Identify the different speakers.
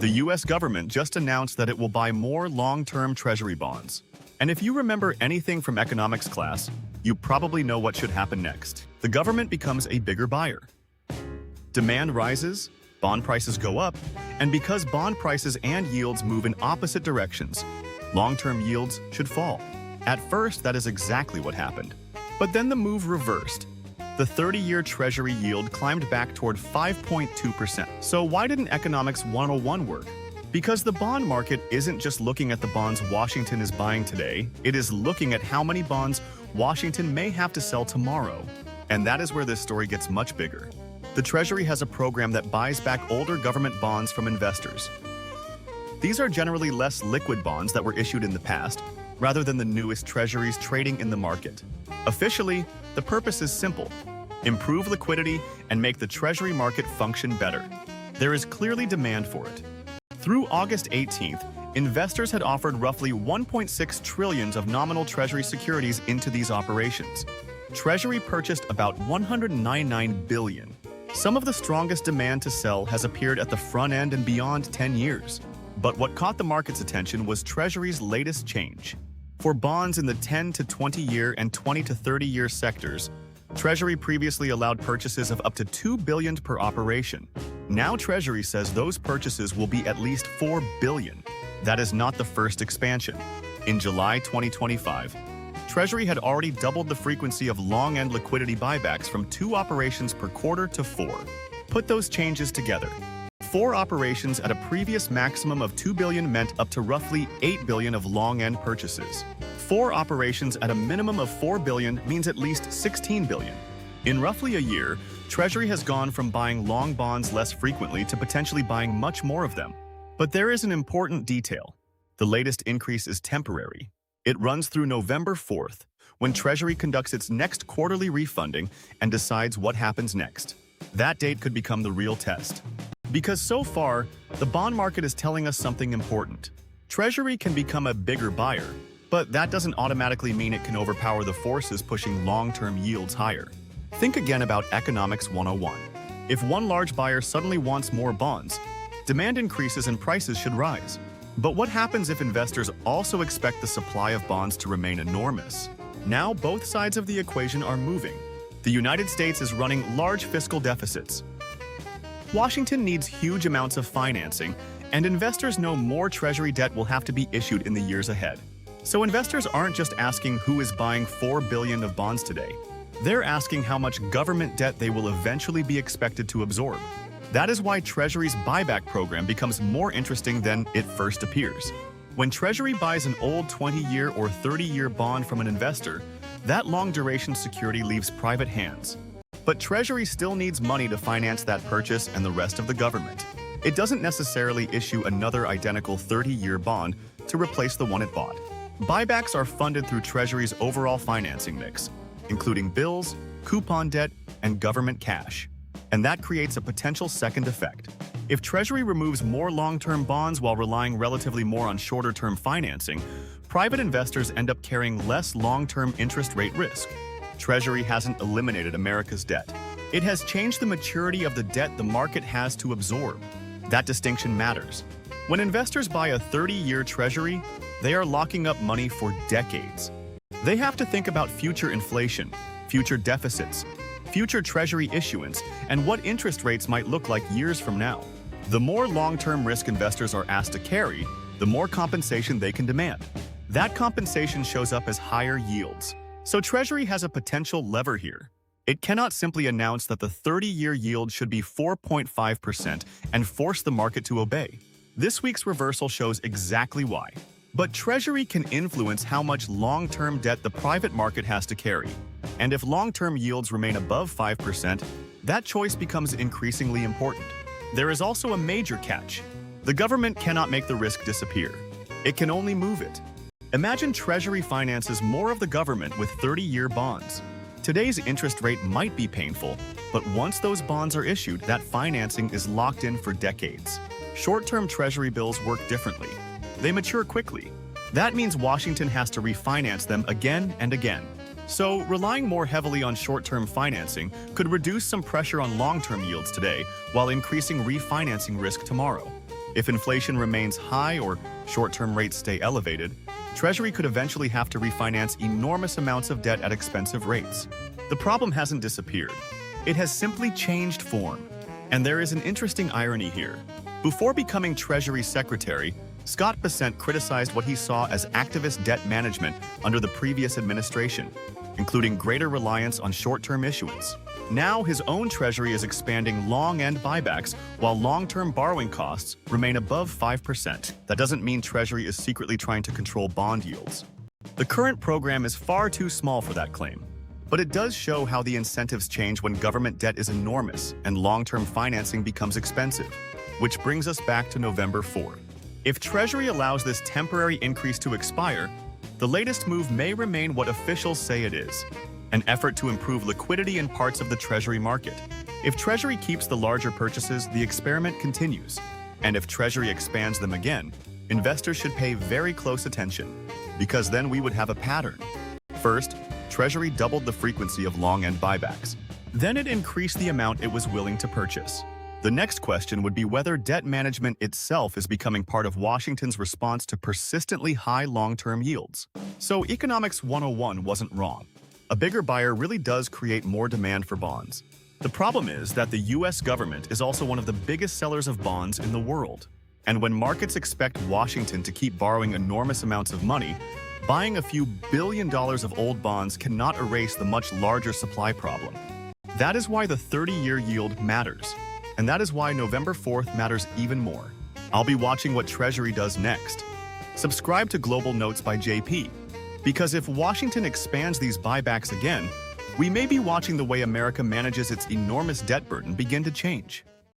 Speaker 1: The US government just announced that it will buy more long-term Treasury bonds. And if you remember anything from economics class, you probably know what should happen next. The government becomes a bigger buyer. Demand rises, bond prices go up, and because bond prices and yields move in opposite directions, long-term yields should fall. At first, that is exactly what happened. But then the move reversed. The 30-year Treasury yield climbed back toward 5.2%. So why didn't Economics 101 work? Because the bond market isn't just looking at the bonds Washington is buying today, it is looking at how many bonds Washington may have to sell tomorrow. And that is where this story gets much bigger. The Treasury has a program that buys back older government bonds from investors. These are generally less liquid bonds that were issued in the past, rather than the newest Treasuries trading in the market. Officially, the purpose is simple: improve liquidity and make the Treasury market function better. There is clearly demand for it. Through August 18th, investors had offered roughly 1.6 trillion of nominal Treasury securities into these operations. Treasury purchased about 199 billion. Some of the strongest demand to sell has appeared at the front end and beyond 10 years. But what caught the market's attention was Treasury's latest change. For bonds in the 10 to 20-year and 20 to 30-year sectors, Treasury previously allowed purchases of up to 2 billion per operation. Now Treasury says those purchases will be at least 4 billion. That is not the first expansion. In July 2025, Treasury had already doubled the frequency of long-end liquidity buybacks from 2 operations per quarter to 4. Put those changes together. 4 operations at a previous maximum of 2 billion meant up to roughly 8 billion of long-end purchases. 4 operations at a minimum of 4 billion means at least 16 billion. In roughly a year, Treasury has gone from buying long bonds less frequently to potentially buying much more of them. But there is an important detail. The latest increase is temporary. It runs through November 4th, when Treasury conducts its next quarterly refunding and decides what happens next. That date could become the real test. Because so far, the bond market is telling us something important. Treasury can become a bigger buyer, but that doesn't automatically mean it can overpower the forces pushing long-term yields higher. Think again about Economics 101. If one large buyer suddenly wants more bonds, demand increases and prices should rise. But what happens if investors also expect the supply of bonds to remain enormous? Now both sides of the equation are moving. The United States is running large fiscal deficits. Washington needs huge amounts of financing, and investors know more Treasury debt will have to be issued in the years ahead. So investors aren't just asking who is buying 4 billion of bonds today. They're asking how much government debt they will eventually be expected to absorb. That is why Treasury's buyback program becomes more interesting than it first appears. When Treasury buys an old 20-year or 30-year bond from an investor, that long-duration security leaves private hands. But Treasury still needs money to finance that purchase and the rest of the government. It doesn't necessarily issue another identical 30-year bond to replace the one it bought. Buybacks are funded through Treasury's overall financing mix, including bills, coupon debt, and government cash. And that creates a potential second effect. If Treasury removes more long-term bonds while relying relatively more on shorter-term financing, private investors end up carrying less long-term interest rate risk. Treasury hasn't eliminated America's debt. It has changed the maturity of the debt the market has to absorb. That distinction matters. When investors buy a 30-year Treasury, they are locking up money for decades. They have to think about future inflation, future deficits, future Treasury issuance, and what interest rates might look like years from now. The more long-term risk investors are asked to carry, the more compensation they can demand. That compensation shows up as higher yields. So Treasury has a potential lever here. It cannot simply announce that the 30-year yield should be 4.5% and force the market to obey. This week's reversal shows exactly why. But Treasury can influence how much long-term debt the private market has to carry. And if long-term yields remain above 5%, that choice becomes increasingly important. There is also a major catch. The government cannot make the risk disappear. It can only move it. Imagine Treasury finances more of the government with 30-year bonds. Today's interest rate might be painful, but once those bonds are issued, that financing is locked in for decades. Short-term Treasury bills work differently. They mature quickly. That means Washington has to refinance them again and again. So, relying more heavily on short-term financing could reduce some pressure on long-term yields today while increasing refinancing risk tomorrow. If inflation remains high or short-term rates stay elevated, Treasury could eventually have to refinance enormous amounts of debt at expensive rates. The problem hasn't disappeared. It has simply changed form. And there is an interesting irony here. Before becoming Treasury Secretary, Scott Bessent criticized what he saw as activist debt management under the previous administration, including greater reliance on short-term issuance. Now his own Treasury is expanding long-end buybacks while long-term borrowing costs remain above 5%. That doesn't mean Treasury is secretly trying to control bond yields. The current program is far too small for that claim. But it does show how the incentives change when government debt is enormous and long-term financing becomes expensive. Which brings us back to November 4. If Treasury allows this temporary increase to expire, the latest move may remain what officials say it is, an effort to improve liquidity in parts of the Treasury market. If Treasury keeps the larger purchases, the experiment continues. And if Treasury expands them again, investors should pay very close attention, because then we would have a pattern. First, Treasury doubled the frequency of long-end buybacks. Then it increased the amount it was willing to purchase. The next question would be whether debt management itself is becoming part of Washington's response to persistently high long-term yields. So Economics 101 wasn't wrong. A bigger buyer really does create more demand for bonds. The problem is that the US government is also one of the biggest sellers of bonds in the world. And when markets expect Washington to keep borrowing enormous amounts of money, buying a few $1 billion of old bonds cannot erase the much larger supply problem. That is why the 30-year yield matters. And that is why November 4th matters even more. I'll be watching what Treasury does next. Subscribe to Global Notes by JP, because if Washington expands these buybacks again, we may be watching the way America manages its enormous debt burden begin to change.